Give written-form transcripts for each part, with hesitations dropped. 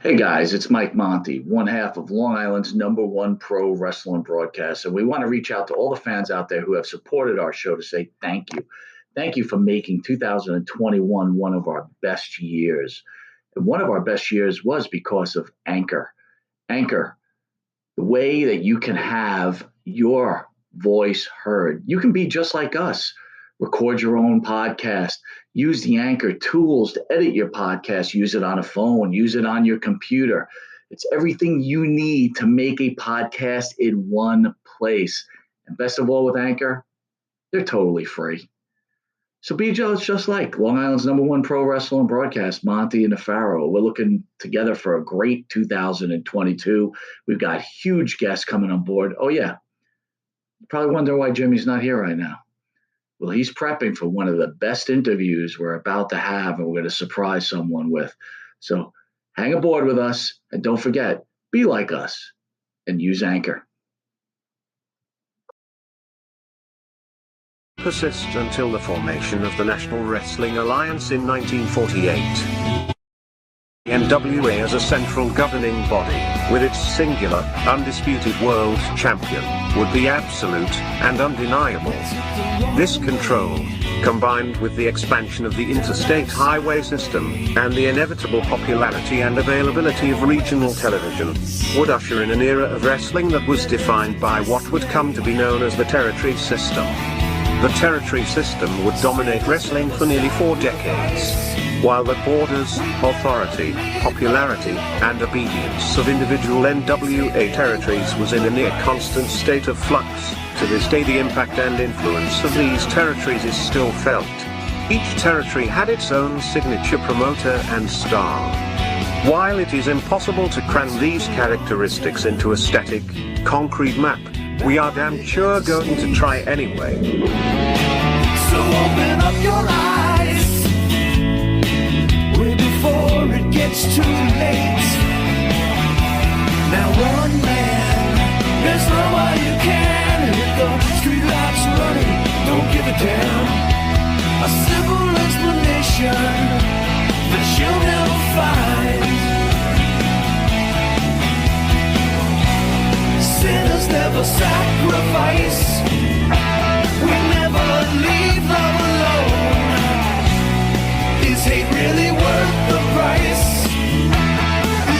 Hey guys, it's Mike Monty, one half of Long Island's #1 pro wrestling broadcast. And we want to reach out to all the fans out there who have supported our show to say thank you. Thank you for making 2021 one of our best years. And one of our best years was because of Anchor. Anchor, the way that you can have your voice heard. You can be just like us. Record your own podcast. Use the Anchor tools to edit your podcast. Use it on a phone. Use it on your computer. It's everything you need to make a podcast in one place. And best of all with Anchor, they're totally free. So be just like Long Island's #1 pro wrestling broadcast, Monty and the Pharaoh. We're looking together for a great 2022. We've got huge guests coming on board. Oh, yeah. You probably wonder why Jimmy's not here right now. Well, he's prepping for one of the best interviews we're about to have, and we're going to surprise someone with. So hang aboard with us, and don't forget, be like us and use Anchor. Persist until the formation of the National Wrestling Alliance in 1948. The NWA as a central governing body, with its singular, undisputed world champion, would be absolute and undeniable. This control, combined with the expansion of the interstate highway system, and the inevitable popularity and availability of regional television, would usher in an era of wrestling that was defined by what would come to be known as the territory system. The territory system would dominate wrestling for nearly 4 decades, while the borders, authority, popularity, and obedience of individual NWA territories was in a near constant state of flux. To this day, the impact and influence of these territories is still felt. Each territory had its own signature promoter and star. While it is impossible to cram these characteristics into a static, concrete map, we are damn sure going to try anyway. So open up your eyes way before it gets too late. Now one man, there's no way you can hit the street lights running, don't give a damn. A simple explanation that you'll never find. Sinners never sacrifice. We never leave love alone. Is hate really worth the price?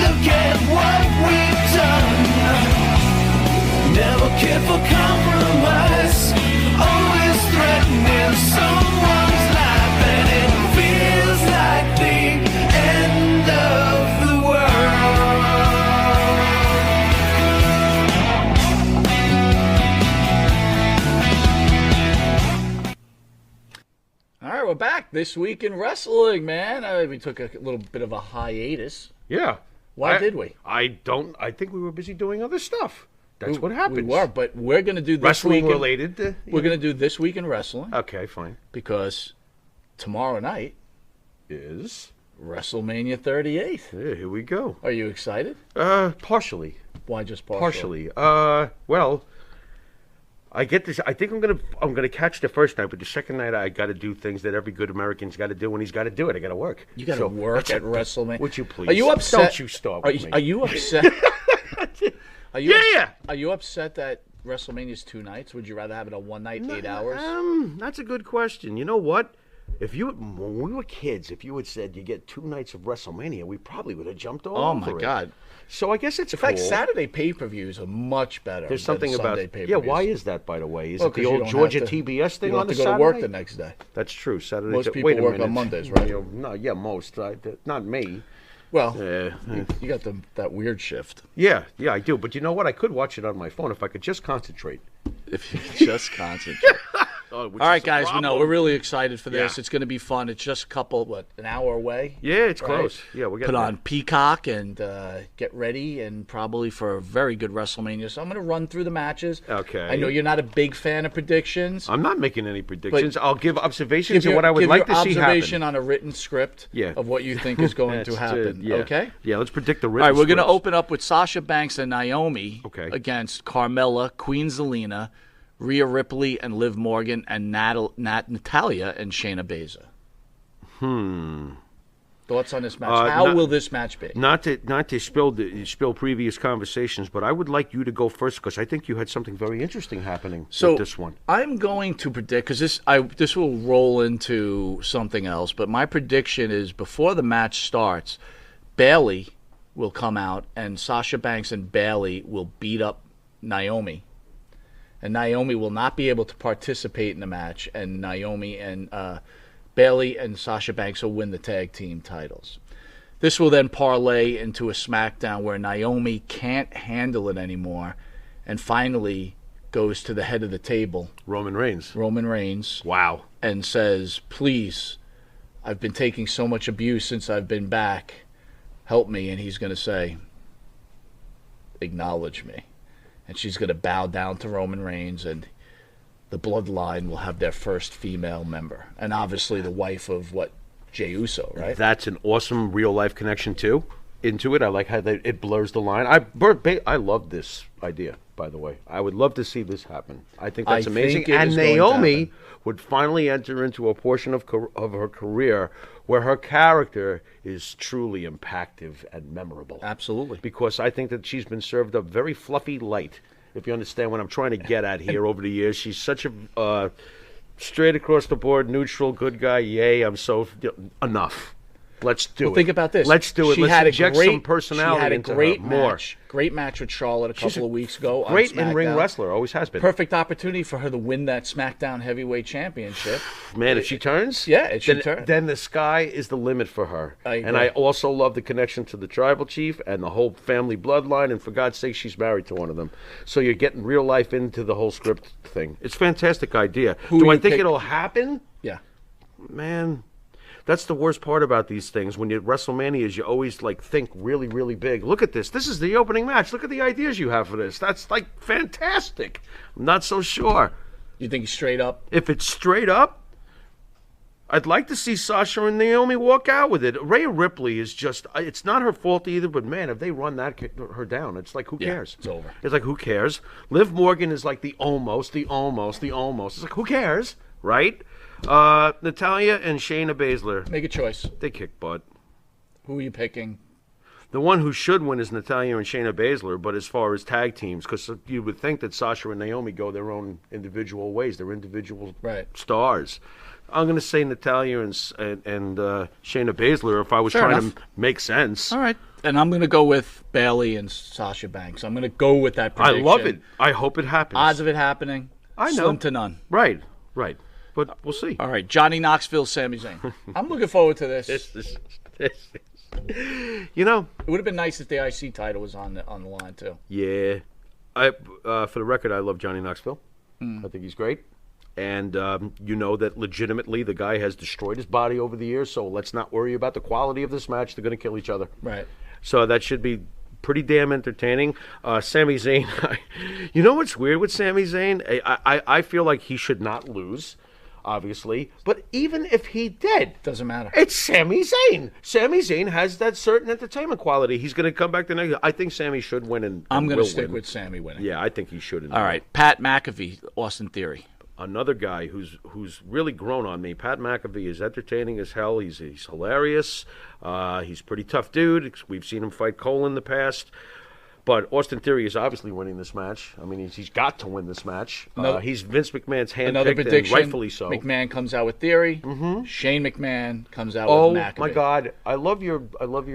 Look at what we've done. Never care for compromise. Always threatening someone's life, and it feels like the end of the world. All right, we're back this week in wrestling, man. We took a little bit of a hiatus. Yeah. Why did we? I think we were busy doing other stuff. That's what happens. We were, but we're going to do this wrestling week related. We're going to do This Week in Wrestling. Okay, fine. Because tomorrow night is WrestleMania 38. Yeah, here we go. Are you excited? Partially. Why just partially? Well, I get this. I think I'm gonna catch the first night, but the second night I got to do things that every good American's got to do when he's got to do it. I got to work. You got to work at WrestleMania. Would you please? Are you upset? Don't you start with me. Are you upset? Yeah. Are you upset that WrestleMania's 2 nights? Would you rather have it on one night, 8 hours? That's a good question. You know what? When we were kids, if you had said you get 2 nights of WrestleMania, we probably would have jumped all over it. Oh my God! So I guess it's In fact, Saturday pay-per-views are much better. There's something than about Sunday pay-per-views. Yeah, why is that, by the way? Is Well, it the 'cause you old don't Georgia have to- TBS thing you on the don't have to go Saturday? to work the next day. That's true. Saturday. Most people Wait a work minute. on Mondays, right? No, yeah, most. Not me. Well, you got that weird shift. Yeah, I do. But you know what? I could watch it on my phone if I could just concentrate. If you just concentrate. All right, guys, we're really excited for this. Yeah. It's going to be fun. It's just an hour away. Yeah, it's right? close. Yeah, we're getting Put on Peacock and get ready, and probably for a very good WrestleMania. So I'm going to run through the matches. Okay. I know you're not a big fan of predictions. I'm not making any predictions. I'll give observations Give of what I would like to see happen. observation on a written script Yeah. of what you think is going to happen. Yeah. Okay? Yeah, let's predict the All written right, we're going to scripts. open up with Sasha Banks and Naomi against Carmella, Queen Zelina, Rhea Ripley and Liv Morgan, and Natalia and Shayna Baszler. Thoughts on this match? How will this match be? Not to spill previous conversations, but I would like you to go first because I think you had something very interesting happening with this one. I'm going to predict, because this will roll into something else, but my prediction is before the match starts, Bayley will come out and Sasha Banks and Bayley will beat up Naomi. And Naomi will not be able to participate in the match, and Naomi and Bayley and Sasha Banks will win the tag team titles. This will then parlay into a SmackDown where Naomi can't handle it anymore and finally goes to the head of the table. Roman Reigns. Wow. And says, please, I've been taking so much abuse since I've been back. Help me. And he's going to say, acknowledge me. And she's going to bow down to Roman Reigns, and the bloodline will have their first female member. And obviously the wife of, Jey Uso, right? That's an awesome real-life connection, too, into it. I like how it blurs the line. I love this idea, by the way. I would love to see this happen. I think that's amazing. And Naomi would finally enter into a portion of her career where her character is truly impactful and memorable. Absolutely. Because I think that she's been served up very fluffy light. If you understand what I'm trying to get at here over the years. She's such a straight across the board, neutral, good guy. Yay, I'm so... Enough. Let's do it. Think about this. Let's do it. Let's inject some personality into her. More. Great match with Charlotte a couple of weeks ago. Great in-ring wrestler. Always has been. Perfect opportunity for her to win that SmackDown Heavyweight Championship. Man, if she turns, then the sky is the limit for her. I also love the connection to the tribal chief and the whole family bloodline. And for God's sake, she's married to one of them. So you're getting real life into the whole script thing. It's a fantastic idea. Do I think it'll happen? Yeah. Man. That's the worst part about these things. When you're at WrestleMania, you always think really, really big. Look at this. This is the opening match. Look at the ideas you have for this. That's fantastic. I'm not so sure. You think straight up? If it's straight up, I'd like to see Sasha and Naomi walk out with it. Rhea Ripley is just, it's not her fault either, but man, if they run her down, it's like, who cares? It's over. It's like, who cares? Liv Morgan is like the almost. It's like, who cares? Right? Natalya and Shayna Baszler. Make a choice. They kick butt. Who are you picking? The one who should win is Natalya and Shayna Baszler, but as far as tag teams, because you would think that Sasha and Naomi go their own individual ways. They're individual stars. I'm going to say Natalya and Shayna Baszler if I was trying to make sense. All right. And I'm going to go with Bayley and Sasha Banks. I'm going to go with that prediction. I love it. I hope it happens. Odds of it happening, slim to none. Right. But we'll see. All right, Johnny Knoxville, Sami Zayn. I'm looking forward to this. You know, it would have been nice if the IC title was on the line too. Yeah, for the record, I love Johnny Knoxville. I think he's great, and you know that legitimately the guy has destroyed his body over the years. So let's not worry about the quality of this match. They're going to kill each other. Right. So that should be pretty damn entertaining. Sami Zayn. You know what's weird with Sami Zayn? I feel like he should not lose. Obviously, but even if he did, doesn't matter. It's Sami Zayn. Sami Zayn has that certain entertainment quality. He's going to come back the next. I think Sami should win, and I'm going to stick with Sami winning. Yeah, I think he should. All right, Pat McAfee, Austin Theory. Another guy who's really grown on me. Pat McAfee is entertaining as hell. He's hilarious. He's a pretty tough dude. We've seen him fight Cole in the past. But Austin Theory is obviously winning this match. I mean, he's got to win this match. He's Vince McMahon's handpicked, and rightfully so. McMahon comes out with Theory. Shane McMahon comes out with McAfee. Oh my God, I love your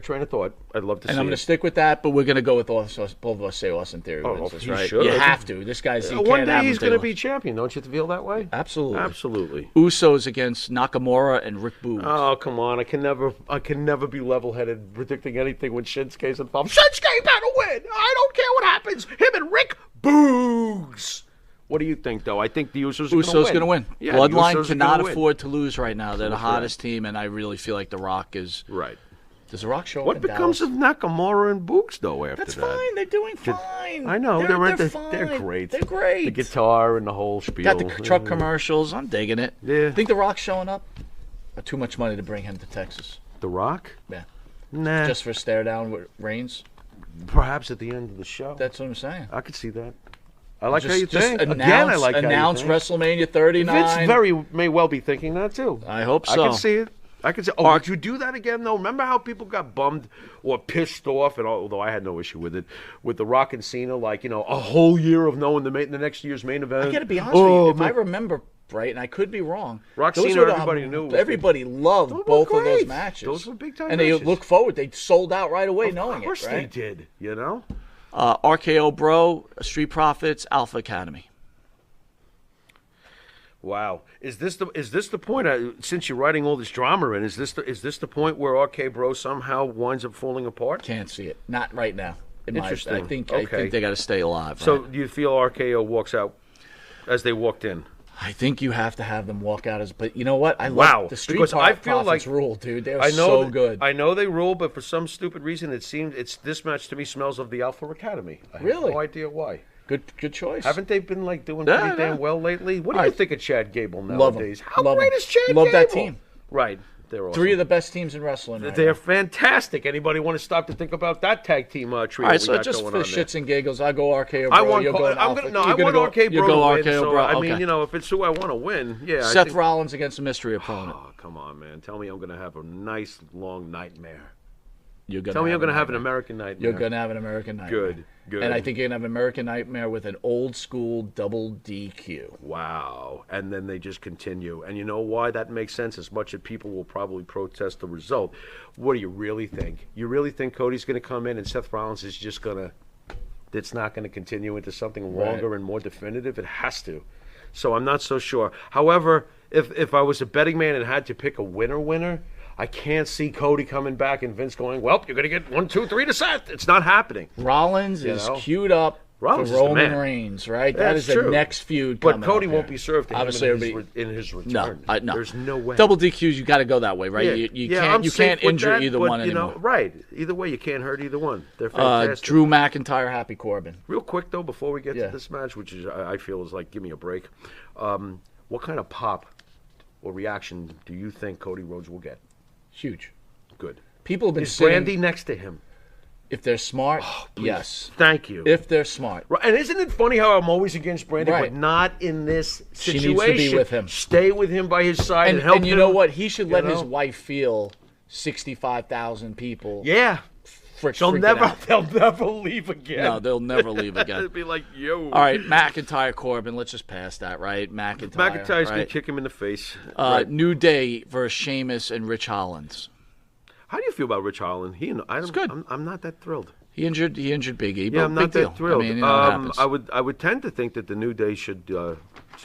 train of thought. I'd love to see. And I'm going to stick with that, but we're going to go with both of us say Austin Theory wins this, right? Should. You have to. This guy's one day he's going to be champion. Don't you feel that way? Absolutely. Usos against Nakamura and Rick Boogs. Oh come on! I can never be level-headed predicting anything when Shinsuke's involved. Shinsuke better win. I don't care what happens. Him and Rick Boogs. What do you think, though? I think the Usos are going to win. Yeah, Bloodline cannot afford to lose right now. They're the hottest team, and I really feel like The Rock is. Right. Does The Rock show up What in becomes Dallas? of Nakamura and Boogs, though, after That's that? That's fine. They're doing fine. I know. They're fine. They're great. They're great. The guitar and the whole spiel. Got the truck commercials. I'm digging it. Yeah. Think The Rock's showing up? Or too much money to bring him to Texas? The Rock? Yeah. Nah. Just for a stare down with Reigns? Perhaps at the end of the show. That's what I'm saying. I could see that. I like how you think. Announce, I like announce how you think. WrestleMania 39. Vince may well be thinking that too. I hope so. I can see it. I could say, would you do that again, though? Remember how people got bummed or pissed off, and although I had no issue with it, with The Rock and Cena, like, a whole year of knowing the next year's main event? I got to be honest with you. If I remember right, and I could be wrong, Rock Cena, everybody knew. Everybody loved both of those matches. Those were big-time and matches. And they look forward. They sold out right away knowing it, right? Of course they did, RKO Bro, Street Profits, Alpha Academy. Wow, is this the point? Since you're writing all this drama in, is this the point where RK Bro somehow winds up falling apart? Can't see it. Not right now. Interesting. I think they got to stay alive. So right? do you feel RKO walks out as they walked in? I think you have to have them walk out as. But you know what? I love the Street Profits rule, dude. They're so good. I know they rule, but for some stupid reason, it seems this match to me smells of the Alpha Academy. I have no idea why. Good choice. Haven't they been doing pretty damn well lately? What do you think of Chad Gable nowadays? How great is Chad Gable? Love that Gable? team. Right. They're awesome. 3 of the best teams in wrestling. They're fantastic. Anybody want to stop to think about that tag team trio? All right, so just for shits and giggles, I go RKO Bro. I want you'll go I want RK Bro to win. So, I mean, if it's who I want to win, yeah. Seth Rollins against a mystery opponent. Oh, come on, man. Tell me I'm going to have a nice long nightmare. Tell me I'm going to have an American nightmare. You're going to have an American nightmare. Good. And I think you're going to have an American nightmare with an old school double DQ. Wow. And then they just continue. And you know why that makes sense? As much as people will probably protest the result. What do you really think? You really think Cody's going to come in and Seth Rollins is just going to... It's not going to continue into something longer and more definitive? It has to. So I'm not so sure. However, if I was a betting man and had to pick a winner... I can't see Cody coming back and Vince going, well, you're going to get 1, 2, 3 to Seth. It's not happening. Rollins is queued up for Roman Reigns, right? That is the next feud coming. But Cody won't be served to him in his return. No. There's no way. Double DQs, you got to go that way, right? Yeah. You can't injure either one anymore. Right. Either way, you can't hurt either one. They're fantastic. Drew McIntyre, Happy Corbin. Real quick, though, before we get to this match, which is I feel is like, give me a break, what kind of pop or reaction do you think Cody Rhodes will get? Huge. Good. People have been Is Brandy next to him? If they're smart, yes. Thank you. If they're smart. Right. And isn't it funny how I'm always against Brandy, but not in this situation? She needs to be with him. Stay with him by his side and help him. And you know what? He should let his wife feel 65,000 people. Yeah. They'll never leave again. No, they'll never leave again. It'd be like, yo. All right, McIntyre, Corbin. Let's just pass that, right? McIntyre's going to kick him in the face. New Day versus Sheamus and Rich Hollins. How do you feel about Rich Holland? It's good. I'm not that thrilled. He injured Big E. Yeah, I'm not that thrilled. I mean, I would tend to think that the New Day should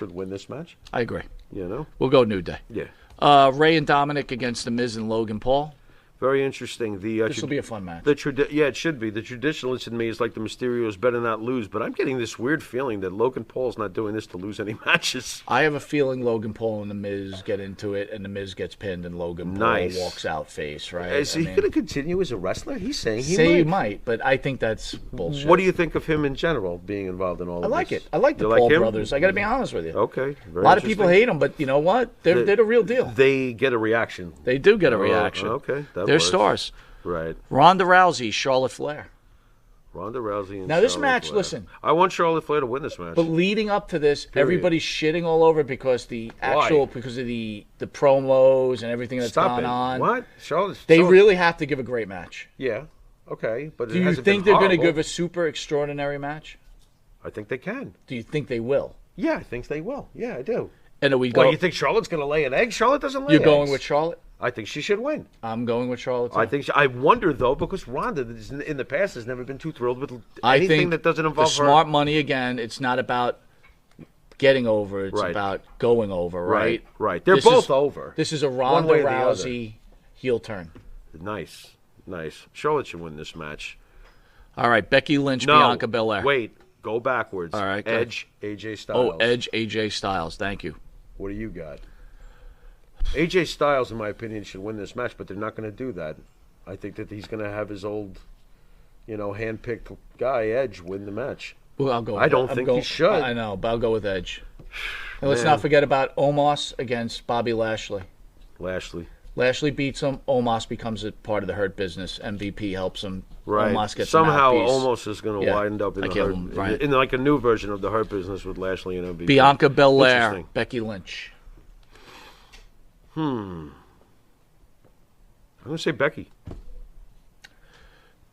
win this match. I agree. We'll go New Day. Yeah. Ray and Dominic against The Miz and Logan Paul. Very interesting. This will be a fun match. Yeah, it should be. The traditionalist in me is like the Mysterios better not lose, but I'm getting this weird feeling that Logan Paul's not doing this to lose any matches. I have a feeling Logan Paul and The Miz get into it, and The Miz gets pinned, and Logan Paul walks out face, right? Is he going to continue as a wrestler? He's saying he might, but I think that's bullshit. What do you think of him in general, being involved in all of this? I like it. I like the Paul brothers. I got to be honest with you. Okay. A lot of people hate them, but you know what? They're the real deal. They get a reaction. They do get a reaction. Okay. They're stars. Right. Ronda Rousey, Charlotte Flair. Ronda Rousey and now this Charlotte match, Flair. listen. I want Charlotte Flair to win this match. But leading up to this, everybody's shitting all over it because because of the promos and everything that's gone on. What? They really have to give a great match. Yeah. Okay. But do you think they're going to give a super extraordinary match? I think they can. Do you think they will? Yeah, I think they will. Yeah, I do. And are we Well, you think Charlotte's going to lay an egg? Charlotte doesn't lay eggs. You're going with Charlotte? I think she should win. I'm going with Charlotte, too. I think I wonder, though, because Ronda in the past has never been too thrilled with anything that doesn't involve her. Smart money, again, it's not about getting over. It's about going over, right? Right. They're both over. This is a Ronda Rousey heel turn. Nice. Charlotte should win this match. All right, Becky Lynch, Bianca Belair. Wait. Go backwards. All right. Edge, AJ Styles. Oh, Edge, AJ Styles. Thank you. What do you got? AJ Styles, in my opinion, should win this match, but they're not going to do that. I think that he's going to have his old, hand-picked guy, Edge, win the match. Well, I'll go. I don't think he should. I know, but I'll go with Edge. And let's not forget about Omos against Bobby Lashley. Lashley beats him. Omos becomes a part of the Hurt Business. MVP helps him. Right. Omos gets somehow a mouthpiece. Omos is going to wind up in the Hurt, in like a new version of the Hurt Business with Lashley and MVP. Bianca Belair, Becky Lynch. I'm going to say Becky.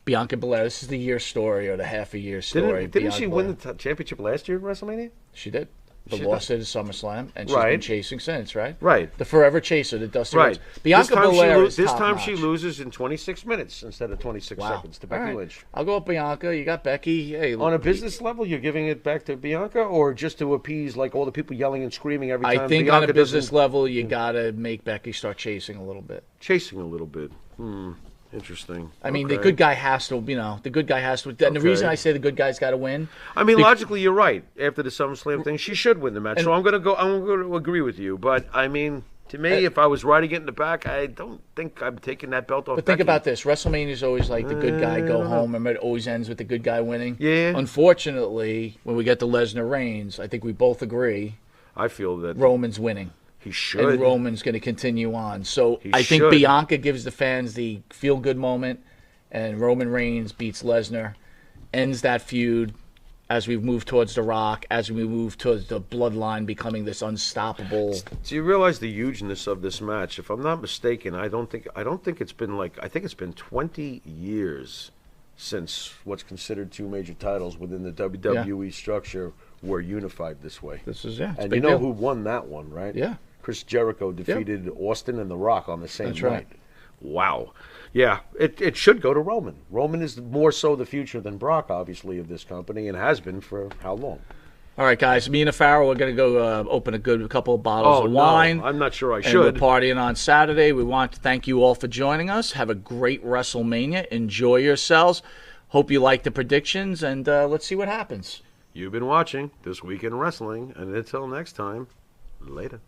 Bianca Belair. This is the year story or the half a year story. Didn't she win the championship last year at WrestleMania? She did. Lost it at SummerSlam, and she's been chasing since, right? Right. The forever chaser, the Dusty Right. Rhodes. Bianca Belair is This time top-notch. she loses in 26 minutes instead of 26 seconds to Becky Lynch. I'll go with Bianca. You got Becky. Hey, on a business level, you're giving it back to Bianca, or just to appease like all the people yelling and screaming every time? I think Bianca on a business level, you got to make Becky start chasing a little bit. Chasing a little bit. Interesting. I mean, the good guy has to, the good guy has to. And the reason I say the good guy's got to win. I mean, logically, you're right. After the SummerSlam thing, she should win the match. So I'm going to agree with you. But I mean, to me, if I was riding it in the back, I don't think I'm taking that belt off. But think about this: WrestleMania is always like the good guy go home. Remember, it always ends with the good guy winning. Yeah. Unfortunately, when we get to Lesnar Reigns, I think we both agree. I feel that Roman's winning. He should. And Roman's going to continue on. So I think should. Bianca gives the fans the feel-good moment, and Roman Reigns beats Lesnar, ends that feud as we move towards The Rock, as we move towards the bloodline becoming this unstoppable. So you realize the hugeness of this match. If I'm not mistaken, I don't think it's been I think it's been 20 years since what's considered two major titles within the WWE structure were unified this way. This is and you know who won that one, right? Yeah. Chris Jericho defeated Austin and The Rock on the same night. Right. Wow. Yeah, it should go to Roman. Roman is more so the future than Brock, obviously, of this company, and has been for how long? All right, guys. Me and Farrell, we're going to go open a couple of bottles of wine. No, I'm not sure I and should. We're partying on Saturday. We want to thank you all for joining us. Have a great WrestleMania. Enjoy yourselves. Hope you like the predictions, and let's see what happens. You've been watching This Week in Wrestling, and until next time, later.